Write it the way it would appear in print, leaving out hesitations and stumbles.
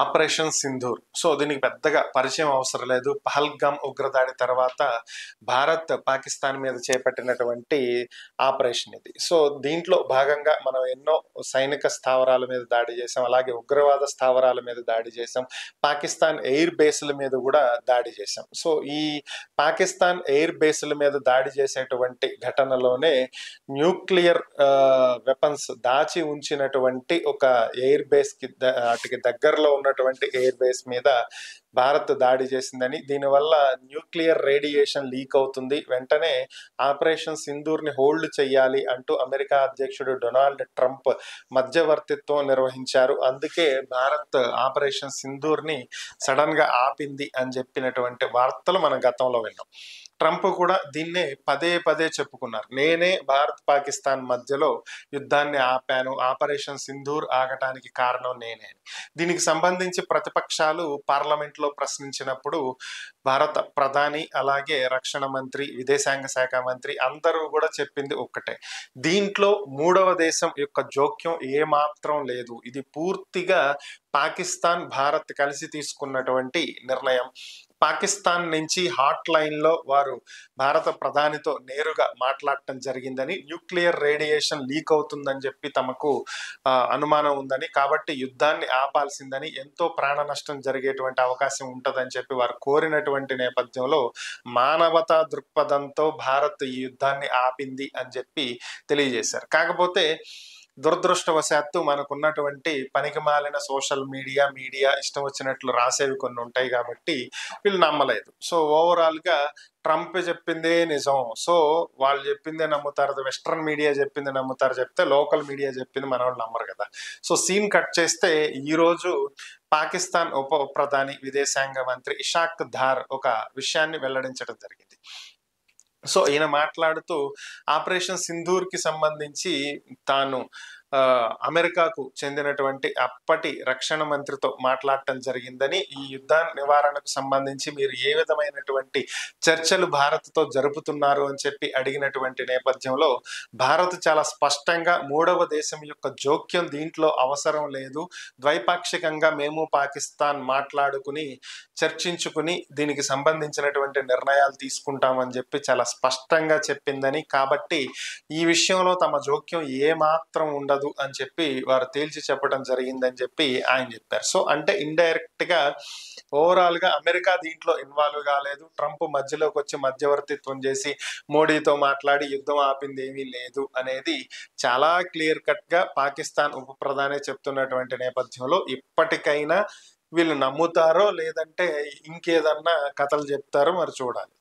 Operation Sindoor. So దీనికి పెద్దగా పరిచయం అవసరం లేదు. పహల్గామ్ ఉగ్రదాడి తర్వాత భారత్ పాకిస్తాన్ మీద చేపట్టినటువంటి ఆపరేషన్ ఇది. సో దీంట్లో భాగంగా మనం ఎన్నో సైనిక స్థావరాల మీద దాడి చేసాం, అలాగే ఉగ్రవాద స్థావరాల మీద దాడి చేసాం, పాకిస్తాన్ ఎయిర్ బేస్ల మీద కూడా దాడి చేసాం. సో ఈ పాకిస్తాన్ ఎయిర్ బేస్ల మీద దాడి చేసేటువంటి ఘటనలోనే న్యూక్లియర్ వెపన్స్ దాచి ఉంచినటువంటి ఒక ఎయిర్ బేస్ కి వాటికి దగ్గరలో ఉన్నటువంటి ఎయిర్ బేస్ మీద భారత్ దాడి చేసిందని, దీనివల్ల న్యూక్లియర్ రేడియేషన్ లీక్ అవుతుంది, వెంటనే ఆపరేషన్ సింధూర్ ని హోల్డ్ చేయాలి అంటూ అమెరికా అధ్యక్షుడు డొనాల్డ్ ట్రంప్ మధ్యవర్తిత్వం నిర్వహించారు. అందుకే భారత్ ఆపరేషన్ సింధూర్ ని సడన్ గా ఆపింది అని చెప్పినటువంటి వార్తలు మనం గతంలో విన్నాం. ట్రంప్ కూడా దీన్నే పదే పదే చెప్పుకున్నారు, నేనే భారత్ పాకిస్తాన్ మధ్యలో యుద్ధాన్ని ఆపాను, ఆపరేషన్ సింధూర్ ఆగటానికి కారణం నేనే. దీనికి సంబంధించి ప్రతిపక్షాలు పార్లమెంట్ లో ప్రశ్నించినప్పుడు భారత ప్రధాని, అలాగే రక్షణ మంత్రి, విదేశాంగ శాఖ మంత్రి అందరూ కూడా చెప్పింది ఒక్కటే, దీంట్లో మూడవ దేశం యొక్క జోక్యం ఏమాత్రం లేదు, ఇది పూర్తిగా పాకిస్తాన్ భారత్ కలిసి తీసుకున్నటువంటి నిర్ణయం. పాకిస్తాన్ నుంచి హాట్ లైన్ లో వారు భారత ప్రధానితో నేరుగా మాట్లాడటం జరిగిందని, న్యూక్లియర్ రేడియేషన్ లీక్ అవుతుందని చెప్పి తమకు అనుమానం ఉందని, కాబట్టి యుద్ధాన్ని ఆపాల్సిందని, ఎంతో ప్రాణ నష్టం జరిగేటువంటి అవకాశం ఉంటుందని చెప్పి వారు కోరినటువంటి నేపథ్యంలో మానవతా దృక్పథంతో భారత్ ఈ యుద్ధాన్ని ఆపింది అని చెప్పి తెలియజేశారు. కాకపోతే దురదృష్టవశాత్తు మనకున్నటువంటి పనికిమాలిన సోషల్ మీడియా ఇష్టం వచ్చినట్లు రాసేవి కొన్ని ఉంటాయి కాబట్టి వీళ్ళు నమ్మలేదు. సో ఓవరాల్ గా ట్రంప్ చెప్పిందే నిజం, సో వాళ్ళు చెప్పిందే నమ్ముతారు, వెస్ట్రన్ మీడియా చెప్పింది నమ్ముతారు, చెప్తే లోకల్ మీడియా చెప్పింది మన వాళ్ళు నమ్మరు కదా. సో సీన్ కట్ చేస్తే ఈ రోజు పాకిస్తాన్ ఉప ప్రధాని విదేశాంగ మంత్రి ఇషాక్ దార్ ఒక విషయాన్ని వెల్లడించడం జరిగింది. సో ఈయన మాట్లాడుతూ ఆపరేషన్ సింధూర్ కి సంబంధించి తాను అమెరికాకు చెందినటువంటి అప్పటి రక్షణ మంత్రితో మాట్లాడటం జరిగిందని, ఈ యుద్ధ నివారణకు సంబంధించి మీరు ఏ విధమైనటువంటి చర్చలు భారత్తో జరుపుతున్నారు అని చెప్పి అడిగినటువంటి నేపథ్యంలో భారత్ చాలా స్పష్టంగా మూడవ దేశం యొక్క జోక్యం దీంట్లో అవసరం లేదు, ద్వైపాక్షికంగా మేము పాకిస్తాన్ మాట్లాడుకుని చర్చించుకుని దీనికి సంబంధించినటువంటి నిర్ణయాలు తీసుకుంటామని చెప్పి చాలా స్పష్టంగా చెప్పిందని, కాబట్టి ఈ విషయంలో తమ జోక్యం ఏమాత్రం ఉండదు అని చెప్పి వారు తేల్చి చెప్పడం జరిగిందని చెప్పి ఆయన చెప్పారు. సో అంటే ఇండైరెక్ట్ గా ఓవరాల్ గా అమెరికా దీంట్లో ఇన్వాల్వ్ కాలేదు, ట్రంప్ మధ్యలోకి వచ్చి మధ్యవర్తిత్వం చేసి మోడీతో మాట్లాడి యుద్ధం ఆపింది ఏమీ లేదు అనేది చాలా క్లియర్ కట్ గా పాకిస్తాన్ ఉప ప్రధాని చెప్తున్నటువంటి నేపథ్యంలో ఇప్పటికైనా వీళ్ళు నమ్ముతారో లేదంటే ఇంకేదన్నా కథలు చెప్తారో మరి చూడాలి.